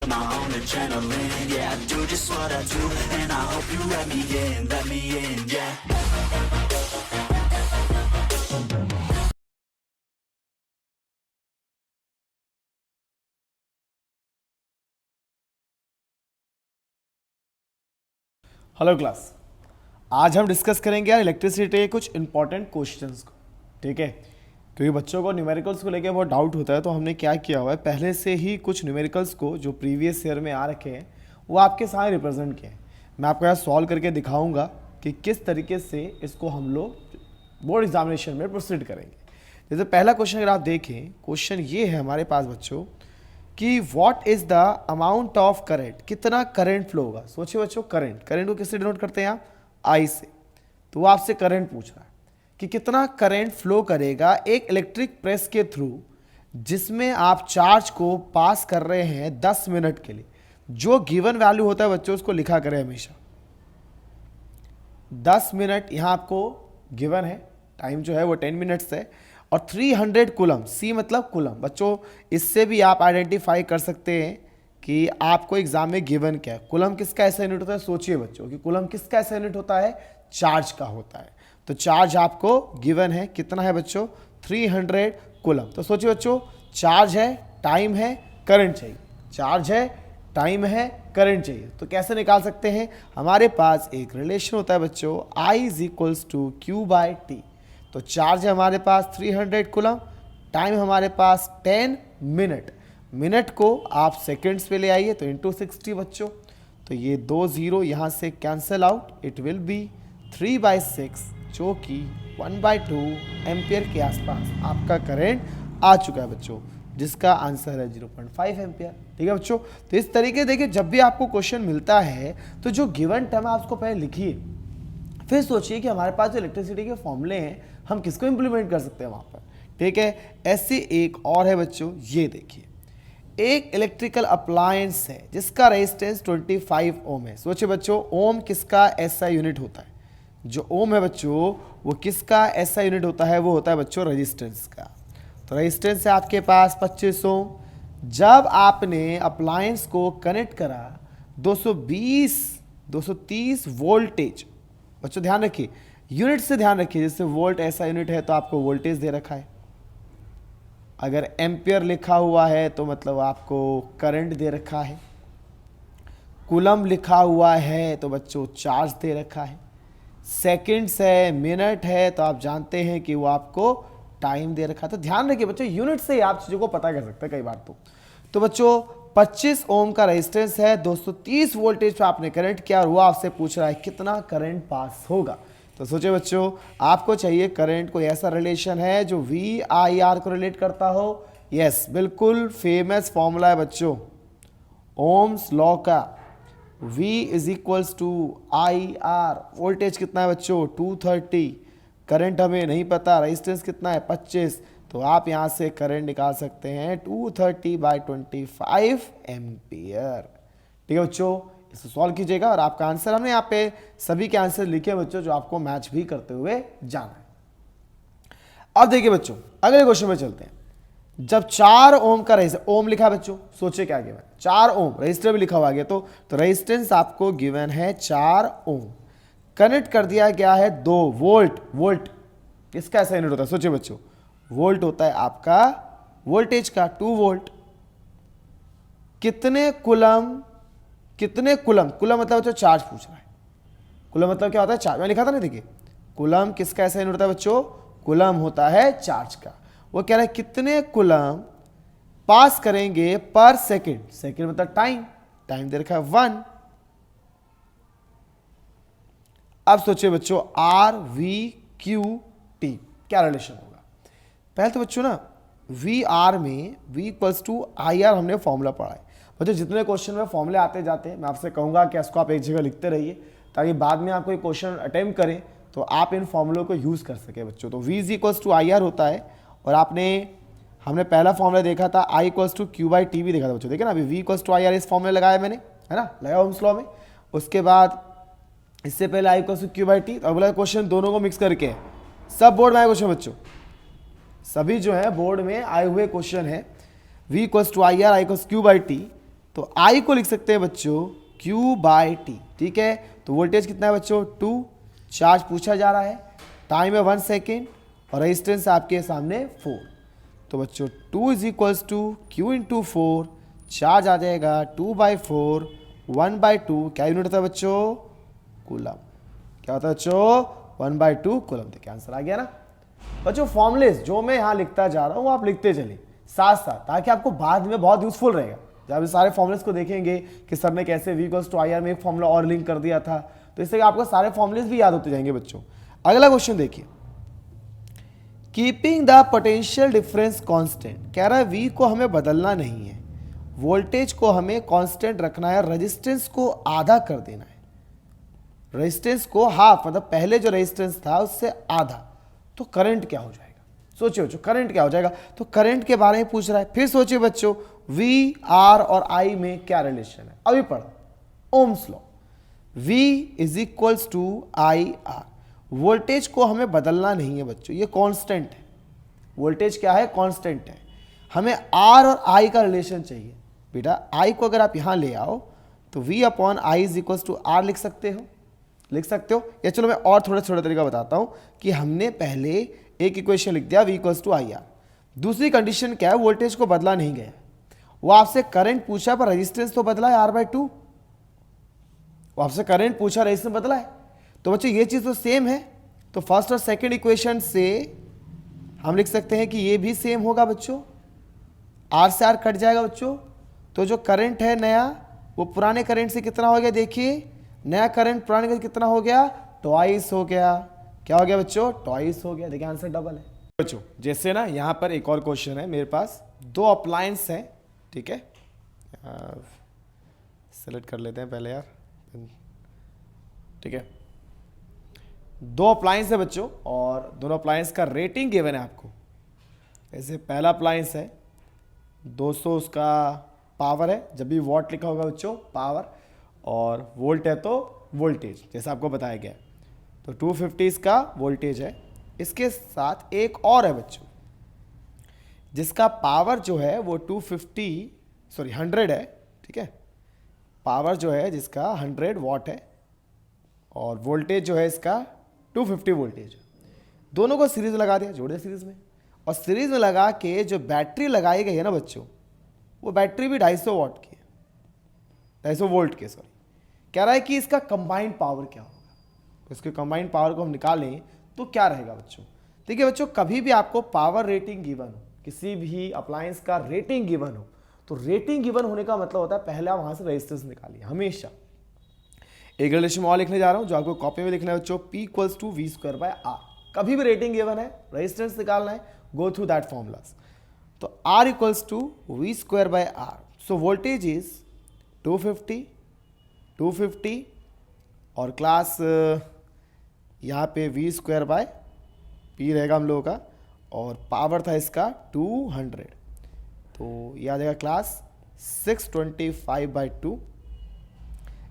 my own adrenaline. Yeah, I do just what I do, and I hope you let me in, yeah. Hello class. आज हम discuss करेंगे यार electricity के कुछ important questions को। ठीक है, क्योंकि बच्चों को न्यूमेरिकल्स को लेके बहुत डाउट होता है, तो हमने क्या किया हुआ है, पहले से ही कुछ न्यूमेरिकल्स को जो प्रीवियस ईयर में आ रखे हैं वो आपके सामने रिप्रेजेंट किए हैं। मैं आपको यहाँ सॉल्व करके दिखाऊंगा कि किस तरीके से इसको हम लोग बोर्ड एग्जामिनेशन में प्रोसीड करेंगे। जैसे पहला क्वेश्चन अगर आप देखें, क्वेश्चन ये है हमारे पास बच्चों कि what is the amount of current, कितना करंट फ्लो होगा। सोचिए बच्चों, करंट को किससे डिनोट करते हैं आप, आई से। तो वो आपसे करंट पूछ रहा है कि कितना करंट फ्लो करेगा एक इलेक्ट्रिक प्रेस के थ्रू जिसमें आप चार्ज को पास कर रहे हैं 10 मिनट के लिए। जो गिवन वैल्यू होता है बच्चों उसको लिखा करें हमेशा। 10 मिनट यहाँ आपको गिवन है, टाइम जो है वो 10 मिनट्स है, और 300 कूलम, सी मतलब कूलम। बच्चों इससे भी आप आइडेंटिफाई कर सकते हैं कि आपको एग्जाम में गिवन क्या है। कूलम किसका ऐसा यूनिट होता है, सोचिए बच्चों कि कूलम किसका ऐसा यूनिट होता है, चार्ज का होता है। तो चार्ज आपको गिवन है, कितना है बच्चों, 300 कूलम। तो सोचिए बच्चों, चार्ज है, टाइम है, करंट चाहिए। चार्ज है, टाइम है, करंट चाहिए। तो कैसे निकाल सकते हैं, हमारे पास एक रिलेशन होता है बच्चों, I is equals to Q by t. तो चार्ज है हमारे पास 300 कूलम, टाइम हमारे पास 10 मिनट। मिनट को आप सेकेंड्स पे ले आइए तो इंटू 60 बच्चों। तो ये 2 0 यहाँ से cancel out, it will be 3/6, जो कि 1/2 एम्पियर के आसपास आपका करंट आ चुका है बच्चों, जिसका आंसर है 0.5 एम्पियर। ठीक है बच्चों, तो इस तरीके देखिए, जब भी आपको क्वेश्चन मिलता है तो जो गिवन टर्म आप उसको पहले लिखिए, फिर सोचिए कि हमारे पास जो इलेक्ट्रिसिटी के फॉर्मूले हैं हम किसको इंप्लीमेंट कर सकते हैं वहाँ पर। ठीक है, ऐसी एक और है बच्चों, ये देखिए, एक इलेक्ट्रिकल अप्लायंस है जिसका रेजिस्टेंस 25 ओम है। सोचिए बच्चों, ओम किसका ऐसा यूनिट होता है, जो ओम है बच्चों वो किसका ऐसा यूनिट होता है, वो होता है बच्चों रेजिस्टेंस का। तो रेजिस्टेंस है आपके पास 25 ओम। जब आपने अप्लायंस को कनेक्ट करा 230 वोल्टेज, बच्चों ध्यान रखिए, यूनिट से ध्यान रखिए, जैसे वोल्ट ऐसा यूनिट है तो आपको वोल्टेज दे रखा है, अगर एम्पियर लिखा हुआ है तो मतलब आपको करंट दे रखा है, कूलम लिखा हुआ है तो बच्चों चार्ज दे रखा है, सेकंड्स है, मिनट है तो आप जानते हैं कि वो आपको टाइम दे रखा है। तो ध्यान रखिए बच्चों, यूनिट से ही आप चीज़ों को पता कर सकते हैं कई बार। तो बच्चों 25 ओम का रेजिस्टेंस है, 230 वोल्टेज पे आपने करंट किया और वो आपसे पूछ रहा है कितना करंट पास होगा। तो सोचिए बच्चों, आपको चाहिए करंट कोई ऐसा रिलेशन है जो VIR को रिलेट करता हो। यस, बिल्कुल फेमस फॉर्मूला है बच्चों ओम्स लॉ का, V is equals to IR। Voltage कितना है बच्चों, 230, करंट हमें नहीं पता, रेजिस्टेंस कितना है 25, तो आप यहाँ से करंट निकाल सकते हैं 230/25 एम्पियर। ठीक है बच्चों, इसे सॉल्व कीजिएगा और आपका आंसर, हमने यहाँ पे सभी के आंसर लिखे हैं बच्चों जो आपको मैच भी करते हुए जाना है। अब देखिए बच्चों, अगले क्वेश्चन में चलते हैं। जब 4 ओम का रेजिस्टेंस, ओम लिखा बच्चों, सोचिए क्या गिवन, 4 ओम, रजिस्टर भी लिखा हुआ गया, तो रेजिस्टेंस आपको गिवन है 4 ओम, कनेक्ट कर दिया गया है 2 वोल्ट। वोल्ट किसका ऐसा यूनिट होता है, सोचिए बच्चों, वोल्ट होता है आपका वोल्टेज का, 2 वोल्ट। कितने कूलम, कूलम मतलब बच्चों चार्ज पूछ रहा है। कूलम मतलब क्या होता है, चार्ज, मैं लिखा था ना, देखिए कूलम किसका ऐसा यूनिट होता है बच्चों, कूलम होता है चार्ज का। वो कह रहा है कितने कूलम पास करेंगे पर सेकंड, सेकंड मतलब टाइम, टाइम दे रखा है 1। अब सोचिए बच्चों RVQT क्या रिलेशन होगा। पहले तो बच्चों ना VR में V इक्वल्स टू IR हमने फॉर्मूला पढ़ा है बच्चों। जितने क्वेश्चन में फॉर्मूले आते जाते हैं, मैं आपसे कहूंगा कि इसको आप एक जगह लिखते रहिए ताकि बाद में आप कोई क्वेश्चन अटेम्प्ट करें तो आप इन फॉर्मूलों को यूज़ कर सके बच्चों। तो V is equals to IR होता है, और हमने पहला फॉर्मूला देखा था I इक्वल्स टू Q/T भी देखा था बच्चों, देखिए ना, अभी V इक्वल्स टू IR इस फॉर्मूले लगाया मैंने, है ना, लगाया ओम्स लॉ में। उसके बाद इससे पहले I इक्वल्स टू Q/T, तो अगला क्वेश्चन दोनों को मिक्स करके, सब बोर्ड में आए क्वेश्चन बच्चों, सभी जो है बोर्ड में आए हुए क्वेश्चन है, V equals to IR, I equals Q/T। तो I को लिख सकते हैं बच्चों Q/T, ठीक है। तो वोल्टेज कितना है बच्चों 2, चार्ज पूछा जा रहा है, टाइम है 1 सेकेंड और रेजिस्टेंस आपके सामने 4। तो बच्चों 2 is equals to Q into 4, charge आ जाएगा 2/4 1/2, क्या यूनिट था बच्चों कूलम। क्या होता है बच्चों 1/2 कूलम। देखिए आंसर आ गया ना बच्चों। फॉर्मुलेस जो मैं यहाँ लिखता जा रहा हूँ आप लिखते चलिए साथ साथ, ताकि आपको बाद में बहुत यूजफुल रहेगा। जब आप सारे फॉर्मुलेस को देखेंगे कि सर ने कैसे V=IR में एक फॉर्मूला और लिंक कर दिया था, तो इससे आपको सारे फॉर्मुलेस भी याद होते जाएंगे बच्चों। अगला क्वेश्चन देखिए, keeping the potential difference constant. कह रहा है V को हमें बदलना नहीं है, वोल्टेज को हमें कांस्टेंट रखना है, रेजिस्टेंस को आधा कर देना है, रेजिस्टेंस को हाफ, मतलब पहले जो रेजिस्टेंस था उससे आधा। तो करंट क्या हो जाएगा, सोचिए बच्चों करंट क्या हो जाएगा। तो करंट के बारे में पूछ रहा है। फिर सोचिए बच्चों V, R और I में क्या रिलेशन है, अभी पढ़ा ohm's law. V is equals to IR। Voltage को हमें बदलना नहीं है बच्चों, ये कांस्टेंट है। वोल्टेज क्या है, कांस्टेंट है। हमें R और I का रिलेशन चाहिए बेटा। I को अगर आप यहां ले आओ तो V/I is equals to R लिख सकते हो, लिख सकते हो। या चलो मैं और थोड़ा थोड़ा तरीका बताता हूं कि हमने पहले एक इक्वेशन लिख दिया V=IR। दूसरी कंडीशन क्या है, वोल्टेज को बदला नहीं गया, वो आपसे करंट पूछा पर रेजिस्टेंस तो बदला है R/2। वो आपसे करंट पूछा, रेजिस्टेंस बदला है। तो बच्चों ये चीज तो सेम है, तो फर्स्ट और सेकंड इक्वेशन से हम लिख सकते हैं कि ये भी सेम होगा बच्चों। R से R कट जाएगा बच्चों, तो जो करंट है नया वो पुराने करंट से कितना हो गया, देखिए नया करंट पुराने का कितना हो गया, ट्वाइस हो गया। क्या हो गया बच्चों, ट्वाइस हो गया। देखिए आंसर डबल है बच्चों। जैसे ना यहाँ पर एक और क्वेश्चन है मेरे पास, दो अप्लायंस हैं, ठीक है, सेलेक्ट कर लेते हैं पहले यार, ठीक है। दो अप्लायंस है बच्चों और दोनों अप्लायंस का रेटिंग गिवन है आपको। ऐसे पहला अप्लायंस है 200 उसका पावर है, जब भी वॉट लिखा होगा बच्चों पावर, और वोल्ट है तो वोल्टेज, जैसा आपको बताया गया। तो 250 इसका वोल्टेज है। इसके साथ एक और है बच्चों जिसका पावर जो है वो 100 है, ठीक है। पावर जो है जिसका 100 वॉट है और वोल्टेज जो है इसका 250 वोल्टेज। दोनों को सीरीज लगा दिया, जोड़ दिया सीरीज में, और सीरीज में लगा के जो बैटरी लगाई गई है ना बच्चों, वो बैटरी भी 250 वॉट की है, 250 वोल्ट की, सॉरी। कह रहा है कि इसका कंबाइंड पावर क्या होगा। तो इसके कंबाइंड पावर को हम निकालें तो क्या रहेगा बच्चों। देखिए बच्चों, कभी भी आपको पावर रेटिंग गिवन हो, किसी भी अप्लायंस का रेटिंग गिवन हो, तो रेटिंग गिवन होने का मतलब होता है पहले आप वहां से रेजिस्टेंस निकालिए हमेशा। एक रिलेशन और लिखने जा रहा हूं जो आपको कॉपी में लिखना है बच्चों, P=V²/R। कभी भी रेटिंग गिवन है, रेजिस्टेंस निकालना है, गो थ्रू दैट फॉर्मूलाज। तो R=V²/R। सो वोल्टेज इज 250 और क्लास यहाँ पे V²/P रहेगा हम लोगों का, और पावर था इसका 200। तो ये आ जाएगा क्लास 625/2।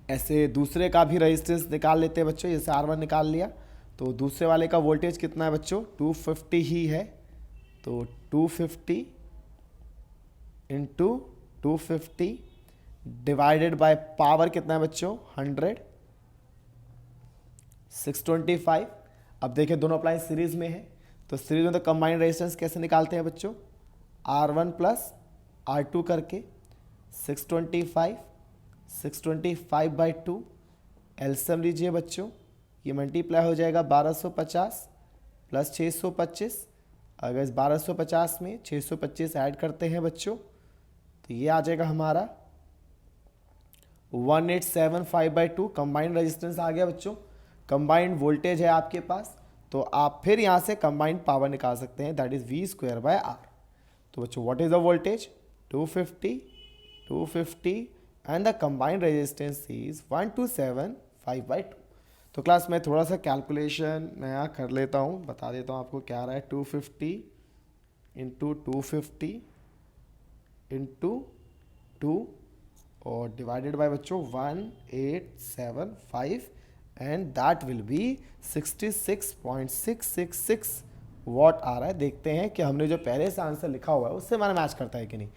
ऐसे दूसरे का भी रेजिस्टेंस निकाल लेते हैं बच्चों, जैसे R1 निकाल लिया, तो दूसरे वाले का वोल्टेज कितना है बच्चों, 250 ही है। तो 250 इंटू 250 डिवाइडेड बाय पावर कितना है बच्चों, 100, 625। अब देखिए दोनों अप्लायंस सीरीज में है, तो सीरीज में तो कंबाइंड रेजिस्टेंस कैसे निकालते हैं बच्चों, R1 प्लस R2 करके 625/2 एलसीएम लीजिए बच्चों, ये मल्टीप्लाई हो जाएगा 1250 प्लस 625। अगर इस 1250 में 625 ऐड करते हैं बच्चों तो ये आ जाएगा हमारा 1875/2। कंबाइंड रेजिस्टेंस आ गया बच्चों। कंबाइंड वोल्टेज है आपके पास, तो आप फिर यहाँ से कंबाइंड पावर निकाल सकते हैं, दैट इज V²/R। तो बच्चों what is the voltage, 250 and the combined resistance is 1275/2। तो क्लास में थोड़ा सा कैलकुलेशन नया कर लेता हूँ, बता देता हूँ आपको क्या आ रहा है। 250 इंटू 250 इंटू 2 और डिवाइडेड बाय बच्चों 1875 and that will be 66.666 watt आ रहा है। देखते हैं कि हमने जो पहले से आंसर लिखा हुआ है उससे हमारा मैच करता है कि नहीं।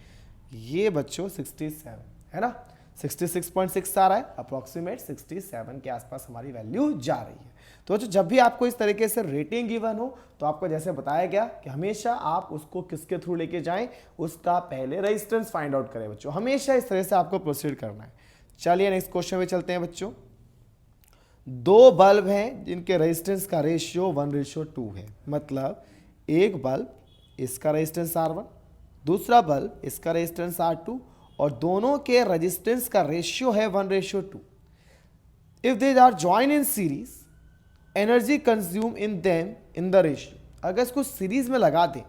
ये बच्चों 67 है ना। 66.6 आ रहा है, अप्रॉक्सीमेट 67 के आसपास हमारी वैल्यू जा रही है। तो बच्चों जब भी आपको इस तरीके से रेटिंग गिवन हो तो आपको जैसे बताया गया कि हमेशा आप उसको किसके थ्रू लेके जाएं, उसका पहले रेजिस्टेंस फाइंड आउट करें बच्चों, हमेशा इस तरह से आपको प्रोसीड करना है। चलिए नेक्स्ट क्वेश्चन में चलते हैं बच्चों। दो बल्ब हैं जिनके रेजिस्टेंस का रेशियो 1:2 है, मतलब एक बल्ब इसका रेजिस्टेंस R1, दूसरा बल्ब इसका रेजिस्टेंस R2 और दोनों के रेजिस्टेंस का रेशियो है 1:2। If they are join in series, energy consume in them in the ratio. अगर इसको सीरीज में लगा दें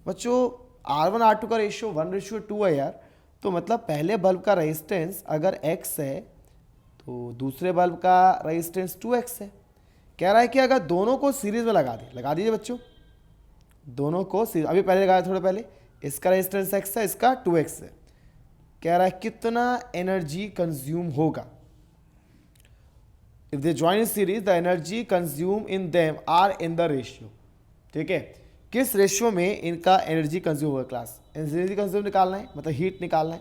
बच्चों, R1 R2 का रेशियो 1:2 है यार, तो मतलब पहले बल्ब का रेजिस्टेंस अगर x है तो दूसरे बल्ब का रेजिस्टेंस 2x है। कह रहा है कि अगर दोनों को सीरीज में लगा दें, लगा दीजिए बच्चों, दोनों को अभी पहले लगाया, थोड़ा पहले, इसका रेजिस्टेंस x है, इसका 2x है। कह रहा है कितना एनर्जी कंज्यूम होगा। If they join in series the energy consume in them are in the ratio. ठीक है, किस रेशियो में इनका एनर्जी कंज्यूम होगा क्लास, एनर्जी कंज्यूम निकालना है, मतलब हीट निकालना है।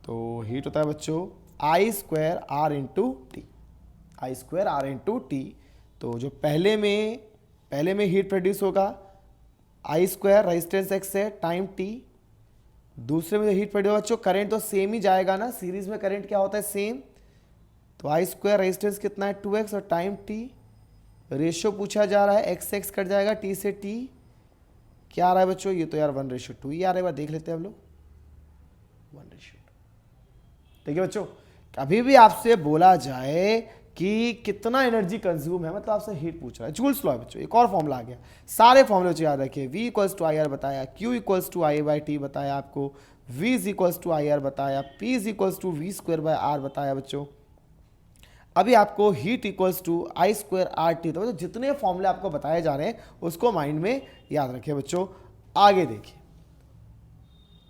तो हीट होता है बच्चों I² R into T, I² R into T. तो जो पहले में हीट प्रोड्यूस होगा I² रेजिस्टेंस x है टाइम t, दूसरे में हीट प्रोड्यूस बच्चों, करंट तो सेम ही जाएगा ना, सीरीज में करंट क्या होता है सेम, तो I² रेजिस्टेंस कितना है 2x और टाइम t, रेशियो पूछा जा रहा है x कट जाएगा t से t, क्या आ रहा है बच्चों, ये तो यार 1:2 ही आ रहा है, बार देख लेते हैं हम लोग 1:2। ठीक है बच्चों, कभी भी आपसे बोला जाए कि कितना एनर्जी कंज्यूम है, मतलब आपसे हीट पूछ रहा है, जूल्स लॉ है बच्चों। एक और फॉर्मूला आ गया, सारे फॉर्मूले बच्चों याद रखिए। V = IR बताया, Q = I/T बताया आपको, V = IR बताया, P = V²/R बताया बच्चों। अभी आपको हीट = I² RT, तो जितने फॉर्मूले आपको बताए जा रहे हैं उसको माइंड में याद रखिए बच्चों। आगे देखिए,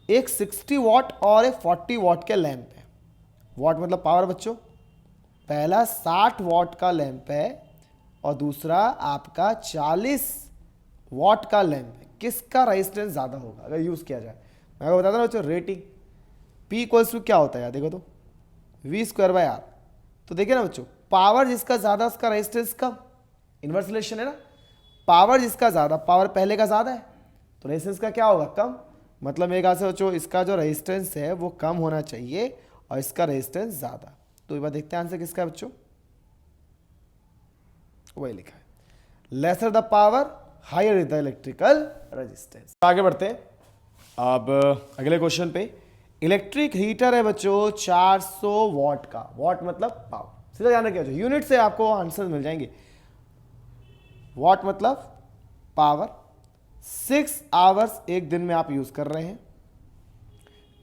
एक 60 वॉट और एक 40 वॉट के लैंप है। वॉट मतलब पावर बच्चों, पहला 60 वॉट का लैंप है और दूसरा आपका 40 वॉट का लैंप है। किसका रेजिस्टेंस ज़्यादा होगा अगर यूज़ किया जाए? मैं आपको बताता ना बच्चों, रेटिंग P = क्या होता है यार, देखो तो V²/R। तो देखिए ना बच्चों, पावर जिसका ज़्यादा उसका रेजिस्टेंस कम, इन्वर्स रिलेशन है ना, पावर जिसका ज़्यादा, पावर पहले का ज़्यादा है तो रेजिस्टेंस का क्या होगा, कम। मतलब मेरे ख्याल से बच्चों इसका जो रेजिस्टेंस है वो कम होना चाहिए और इसका रेजिस्टेंस ज़्यादा। तो एक बार देखते हैं आंसर किसका है बच्चों, वही लिखा है, lesser the power higher is the electrical resistance. आगे बढ़ते हैं अब अगले क्वेश्चन पे। इलेक्ट्रिक हीटर है बच्चों 400 वॉट का, वॉट मतलब पावर, सीधा ध्यान रखिए, यूनिट से आपको आंसर मिल जाएंगे। वॉट मतलब पावर, 6 आवर्स एक दिन में आप यूज कर रहे हैं,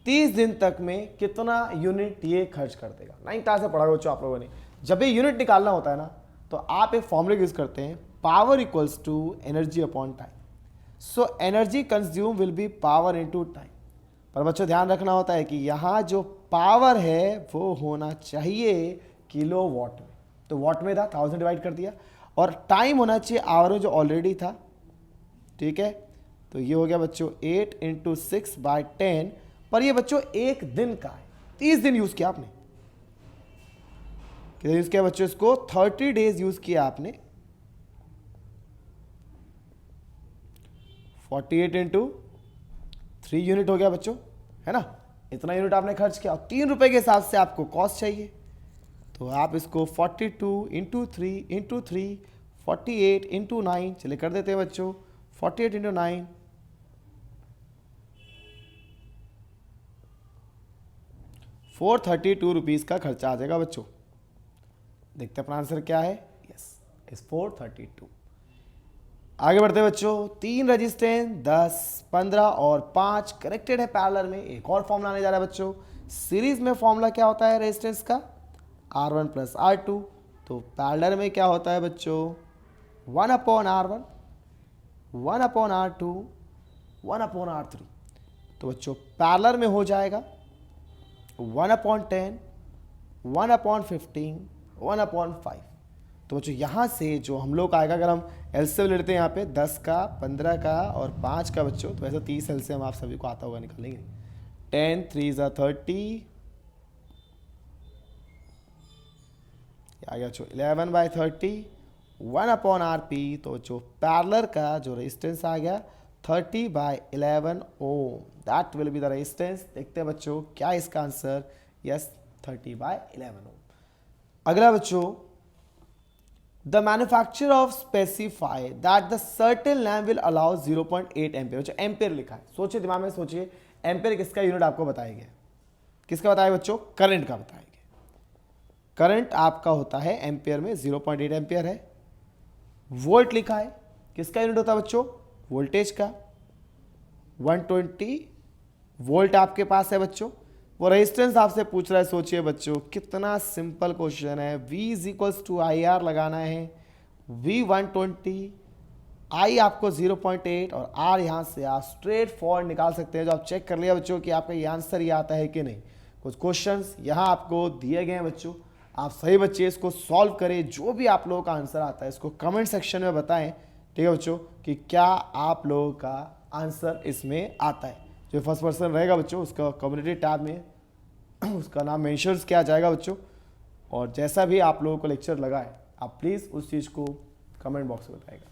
30 दिन तक में कितना यूनिट ये खर्च कर देगा। 9th क्लास से पढ़ा बच्चों आप लोगों ने, जब भी यूनिट निकालना होता है ना तो आप एक फॉर्मूला यूज करते हैं, power = energy upon time. So energy consume will be power into time. पर बच्चों ध्यान रखना होता है कि यहाँ जो पावर है वो होना चाहिए किलो वॉट में, तो वॉट में था 1000 डिवाइड कर दिया, और टाइम होना चाहिए आवर में जो ऑलरेडी था। ठीक है, तो ये हो गया बच्चों 8 × 6/10, पर ये बच्चों एक दिन का है, 30 दिन यूज किया आपने, कितना यूज किया बच्चों इसको, 30 डेज यूज किया आपने। 48 × 3 यूनिट हो गया बच्चों, है ना, इतना यूनिट आपने खर्च किया और 3 रुपए के हिसाब से आपको कॉस्ट चाहिए, तो आप इसको 42 × 3 × 3 48 × 9 चले कर देते हैं बच्चों, 48 × 9 432 रुपीज़ का खर्चा आ जाएगा बच्चों। देखते हैं अपना आंसर क्या है, यस इस 432। आगे बढ़ते हैं बच्चों, 3 रजिस्टेंस 10, 15 और 5 कनेक्टेड है पैरेलल में। एक और फॉर्मूला आने जा रहा है बच्चों, सीरीज में फॉर्मूला क्या होता है रेजिस्टेंस का, R1 + R2, तो पैरेलल में क्या होता है बच्चों 1/R1, 1/R2, 1/R3। तो बच्चों पैरेलल में हो जाएगा 1/10, 1/15, 1/5। तो बच्चों यहाँ से जो हम लोग आएगा, अगर हम एलसीएम लेते हैं यहाँ पे 10 का, 15 का और 5 का बच्चों, तो वैसे 30 एलसीएम आप सभी को आता होगा, निकालेंगे 10 3 ज़ा 30, आ गया जो 11/30, 1/RP। तो जो पैरेलल का जो रेजिस्टेंस आ गया 30/11 ohm, that will be the resistance. देखते हैं बच्चों क्या इसका आंसर, यस 30/11 ओम। अगला बच्चों, the manufacturer of specify that the certain lamp will allow 0.8 ampere. जो एम्पियर लिखा है, सोचिए दिमाग में सोचिए, एम्पियर किसका यूनिट आपको बताएंगे, किसका बताएगा बच्चों, करंट का बताएंगे। करंट आपका होता है एम्पियर में 0.8 एम्पियर है। वोल्ट लिखा है, किसका यूनिट होता है बच्चों, वोल्टेज का। 120 वोल्ट आपके पास है बच्चों। वो रेजिस्टेंस आपसे पूछ रहा है, सोचिए बच्चों कितना सिंपल क्वेश्चन है। V is equals to IR लगाना है, V 120, I आपको 0.8 और R यहाँ से आप स्ट्रेट फॉरवर्ड निकाल सकते हैं। जो आप चेक कर लिया बच्चों कि आपका ये आंसर ये आता है कि नहीं। कुछ क्वेश्चंस यहाँ आपको दिए गए हैं बच्चों, आप सही बच्चे इसको सॉल्व करें। जो भी आप लोगों का आंसर आता है इसको कमेंट सेक्शन में बताएं, ठीक है बच्चों, कि क्या आप लोगों का आंसर इसमें आता है। जो फर्स्ट पर्सन रहेगा बच्चों उसका कम्युनिटी टैब में उसका नाम मेंशन किया जाएगा बच्चों। और जैसा भी आप लोगों को लेक्चर लगा है आप प्लीज़ उस चीज़ को कमेंट बॉक्स में बताएगा।